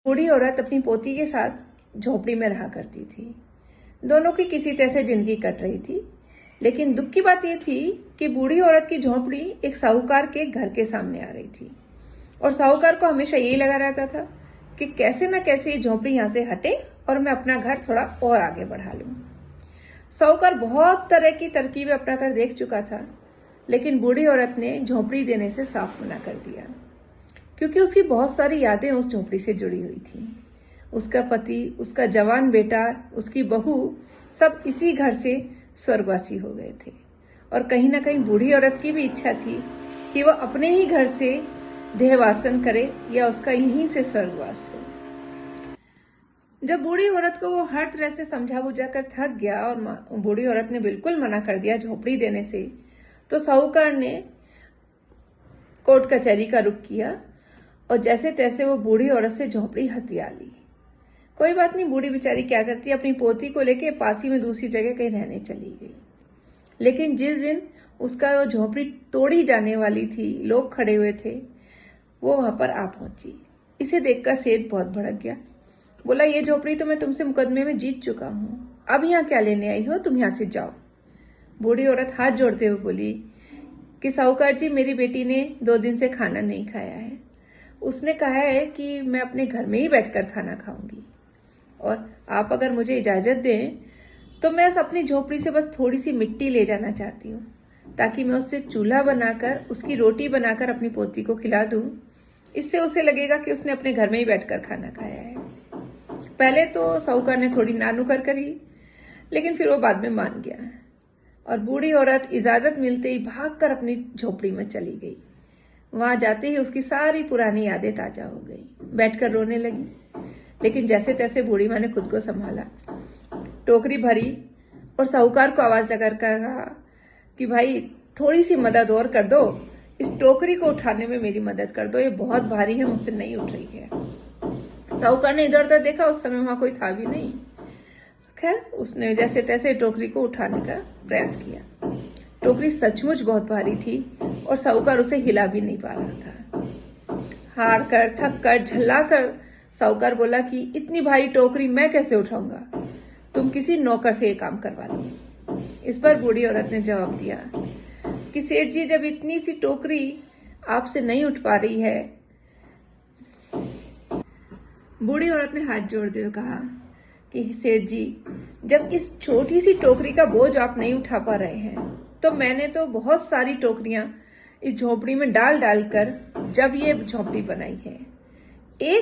बूढ़ी औरत अपनी पोती के साथ झोपड़ी में रहा करती थी। दोनों की किसी तरह से जिंदगी कट रही थी, लेकिन दुख की बात यह थी कि बूढ़ी औरत की झोपड़ी एक साहूकार के घर के सामने आ रही थी और साहूकार को हमेशा यही लगा रहता था कि कैसे न कैसे ये झोपड़ी यहाँ से हटे और मैं अपना घर थोड़ा और आगे बढ़ा लूं। साहूकार बहुत तरह की तरकीबें अपना कर देख चुका था, लेकिन बूढ़ी औरत ने झोपड़ी देने से साफ मना कर दिया, क्योंकि उसकी बहुत सारी यादें उस झोपड़ी से जुड़ी हुई थी। उसका पति, उसका जवान बेटा, उसकी बहू सब इसी घर से स्वर्गवासी हो गए थे और कहीं ना कहीं बूढ़ी औरत की भी इच्छा थी कि वह अपने ही घर से देहवासन करे या उसका यहीं से स्वर्गवास हो। जब बूढ़ी औरत को वो हर तरह से समझा बुझा कर थक गया और बूढ़ी औरत ने बिल्कुल मना कर दिया झोपड़ी देने से, तो साहूकार ने कोर्ट कचहरी का रुख किया और जैसे तैसे वो बूढ़ी औरत से झोपड़ी हथिया ली। कोई बात नहीं, बूढ़ी बेचारी क्या करती, अपनी पोती को लेके पास ही में दूसरी जगह कहीं रहने चली गई। लेकिन जिस दिन उसका वो झोपड़ी तोड़ी जाने वाली थी, लोग खड़े हुए थे, वो वहां पर आ पहुंची। इसे देखकर सेठ बहुत भड़क गया। बोला, ये झोपड़ी तो मैं तुमसे मुकदमे में जीत चुका हूं, अब यहाँ क्या लेने आई हो, तुम यहाँ से जाओ। बूढ़ी औरत हाथ जोड़ते हुए बोली कि साहूकार जी, मेरी बेटी ने 2 दिन से खाना नहीं खाया है। उसने कहा है कि मैं अपने घर में ही बैठकर खाना खाऊंगी और आप अगर मुझे इजाजत दें तो मैं अपनी झोपड़ी से बस थोड़ी सी मिट्टी ले जाना चाहती हूँ, ताकि मैं उससे चूल्हा बनाकर, उसकी रोटी बनाकर अपनी पोती को खिला दूं। इससे उसे लगेगा कि उसने अपने घर में ही बैठकर खाना खाया है। पहले तो साहूकार ने थोड़ी नानुकर करी, लेकिन फिर वो बाद में मान गया और बूढ़ी औरत इजाजत मिलते ही भागकर अपनी झोपड़ी में चली गई। वहां जाते ही उसकी सारी पुरानी यादें ताजा हो गई, बैठकर रोने लगी। लेकिन जैसे तैसे बूढ़ी माँ ने खुद को संभाला, टोकरी भरी और साहूकार को आवाज लगाकर कहा कि भाई, थोड़ी सी मदद और कर दो, इस टोकरी को उठाने में मेरी मदद कर दो, ये बहुत भारी है, मुझसे नहीं उठ रही है। साहूकार ने इधर उधर देखा, उस समय वहां कोई था भी नहीं। खैर, उसने जैसे तैसे टोकरी को उठाने का प्रयास किया। टोकरी सचमुच बहुत भारी थी और साहूकार उसे हिला भी नहीं पा रहा था। हार कर, थक कर, झल्ला कर साहूकार बोला कि इतनी भारी टोकरी मैं कैसे उठाऊंगा, तुम किसी नौकर से ये काम करवा लो। इस पर बूढ़ी औरत ने जवाब दिया कि सेठ जी, जब इतनी सी टोकरी आपसे नहीं उठ पा रही है। बूढ़ी औरत ने हाथ जोड़ते हुए कहा कि सेठ जी, जब इस छोटी सी टोकरी का बोझ आप नहीं उठा पा रहे हैं, तो मैंने तो बहुत सारी टोकरियां इस झोपड़ी में डाल डाल कर जब ये झोपड़ी बनाई है।